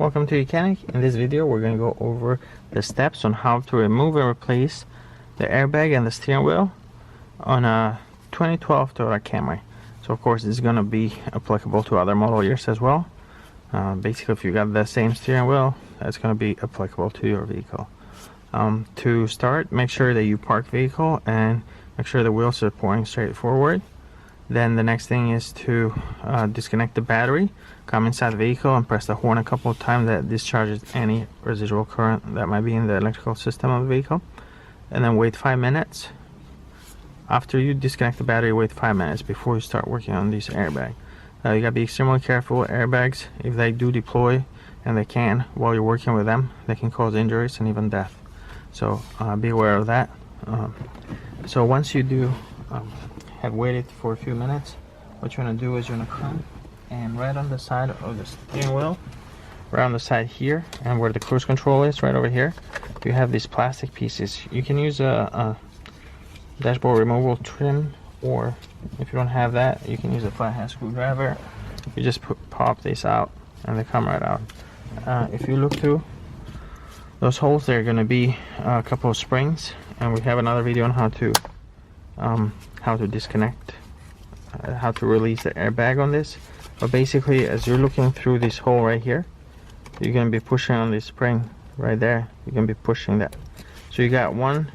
welcome to YOUCANIC. In this video we're going to go over the steps on how to remove and replace the airbag and the steering wheel on a 2012 Toyota Camry. So of course this is going to be applicable to other model years as well. Basically if you got the same steering wheel, that's going to be applicable to your vehicle. To start, make sure that you park vehicle and make sure the wheels are pointing straight forward. Then the next thing is to disconnect the battery, come inside the vehicle and press the horn a couple of times. That discharges any residual current that might be in the electrical system of the vehicle. And then wait 5 minutes. After you disconnect the battery, wait 5 minutes before you start working on this airbag. You gotta be extremely careful with airbags. If they do deploy, and they can, while you're working with them, they can cause injuries and even death. So be aware of that. So once you do have waited for a few minutes, what you're going to do is you're going to come and right on the side of the steering wheel, right on the side here, and where the cruise control is, right over here, you have these plastic pieces. You can use a dashboard removal trim, or if you don't have that, you can use a flathead screwdriver. You just pop these out and they come right out. If you look through those holes, there are going to be a couple of springs, and we have another video on how to disconnect, how to release the airbag on this. But basically, as you're looking through this hole right here, you're going to be pushing on this spring right there. You're going to be pushing that. So you got one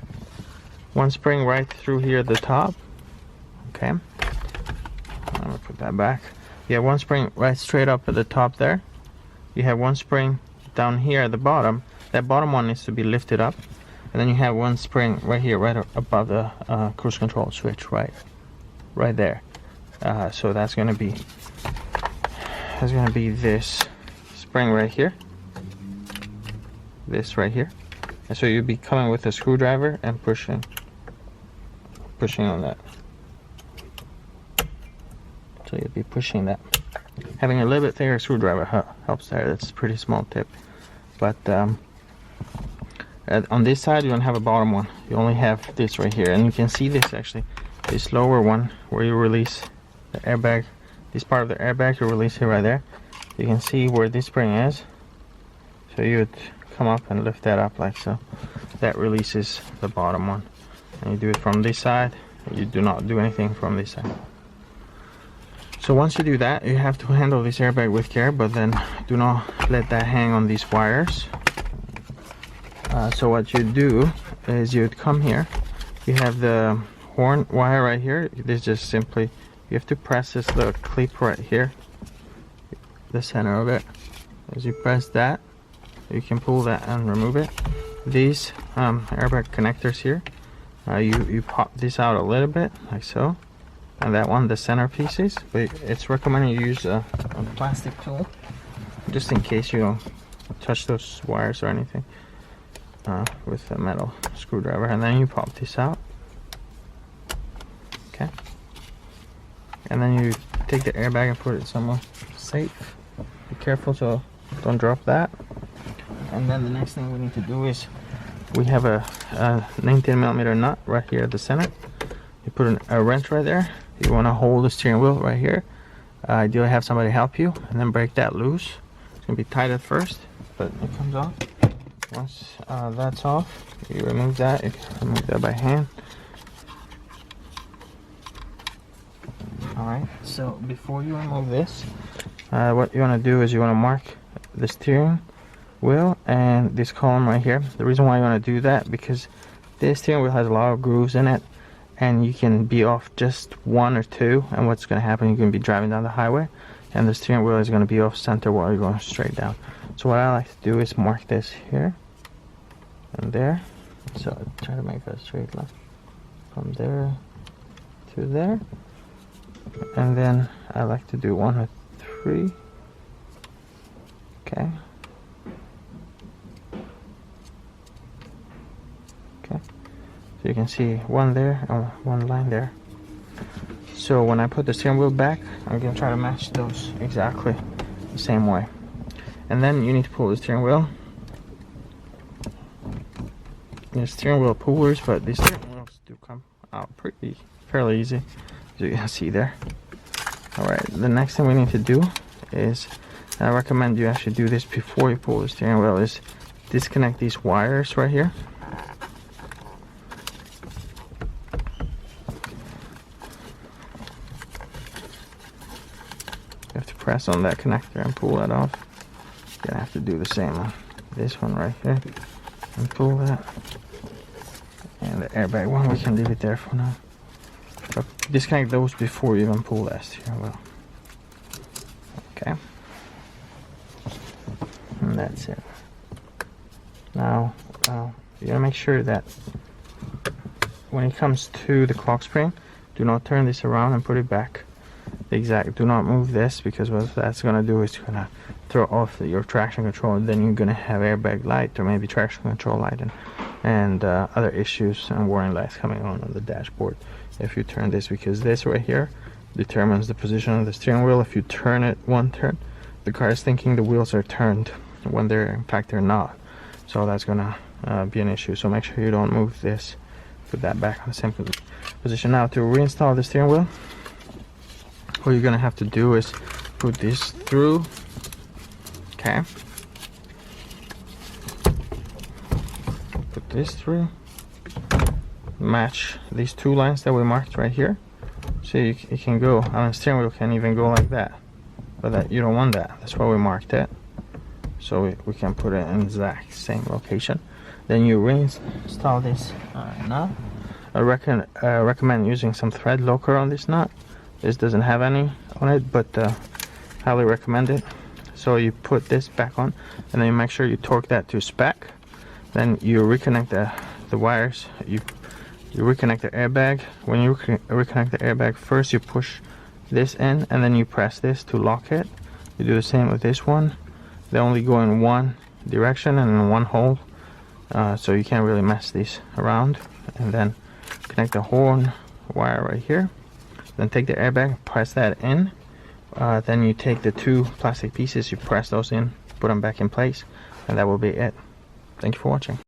spring right through here at the top. Okay, I'm going to put that back. You have one spring right straight up at the top there. You have one spring down here at the bottom. That bottom one needs to be lifted up, and then you have one spring right here, right above the cruise control switch, right there. So that's going to be this spring right here, this right here, and so you'll be coming with a screwdriver and pushing on that. So you'll be pushing that. Having a little bit thicker screwdriver helps there. That's a pretty small tip. But on this side you don't have a bottom one. You only have this right here, and you can see this actually. This lower one where you release the airbag, this part of the airbag, you release it right there. You can see where this spring is. So you would come up and lift that up like so. That releases the bottom one. And you do it from this side. You do not do anything from this side. So once you do that, you have to handle this airbag with care, but then do not let that hang on these wires. So what you do is you'd come here. You have the horn wire right here. This just simply, you have to press this little clip right here, the center of it. As you press that, you can pull that and remove it. These airbag connectors here, you pop this out a little bit like so. And that one, the center pieces, but it's recommended you use a plastic tool just in case you don't touch those wires or anything with a metal screwdriver. And then you pop this out, okay, and then you take the airbag and put it somewhere safe. Be careful so don't drop that. And then the next thing we need to do is we have a 19mm nut right here at the center. You put a wrench right there. You want to hold the steering wheel right here. Ideally have somebody help you, and then break that loose. It's going to be tight at first, but it comes off. Once that's off, you remove that. You can remove that by hand. Alright, so before you remove this, what you want to do is you want to mark the steering wheel and this column right here. The reason why you want to do that, because this steering wheel has a lot of grooves in it, and you can be off just one or two, and what's going to happen, you're going to be driving down the highway and the steering wheel is going to be off center while you're going straight down. So what I like to do is mark this here and there. So I try to make a straight line from there to there, and then I like to do 1 or 3. Okay. You can see one there and one line there. So when I put the steering wheel back, I'm going to try to match those exactly the same way. And then you need to pull the steering wheel. There's steering wheel pullers, but these steering wheels do come out fairly easy, as you can see there. Alright, the next thing we need to do is I recommend you actually do this before you pull the steering wheel, is disconnect these wires right here. You have to press on that connector and pull that off. You're gonna have to do the same on this one right here and pull that. And the airbag one, we can leave it there for now. But disconnect those before you even pull that steering wheel. Okay. And that's it. Now, you gotta make sure that when it comes to the clock spring, do not turn this around and put it back. Do not move this, because what that's gonna do is gonna throw off your traction control, and then you're gonna have airbag light or maybe traction control light and other issues and warning lights coming on the dashboard if you turn this, because this right here determines the position of the steering wheel. If you turn it one turn, the car is thinking the wheels are turned when in fact they're not. So that's gonna be an issue. So make sure you don't move this. Put that back on the same position. Now to reinstall the steering wheel, what you're gonna have to do is put this through. Okay. Put this through. Match these two lines that we marked right here. So you can go on the steering wheel, can even go like that, but that you don't want that. That's why we marked it. So we can put it in the exact same location. Then you reinstall this nut. I recommend using some thread locker on this nut. This doesn't have any on it, but highly recommend it. So you put this back on, and then you make sure you torque that to spec. Then you reconnect the wires. You reconnect the airbag. When you reconnect the airbag, first you push this in, and then you press this to lock it. You do the same with this one. They only go in one direction and in one hole, so you can't really mess these around. And then connect the horn wire right here. Then take the airbag, press that in. Then you take the two plastic pieces, you press those in, put them back in place, and that will be it. Thank you for watching.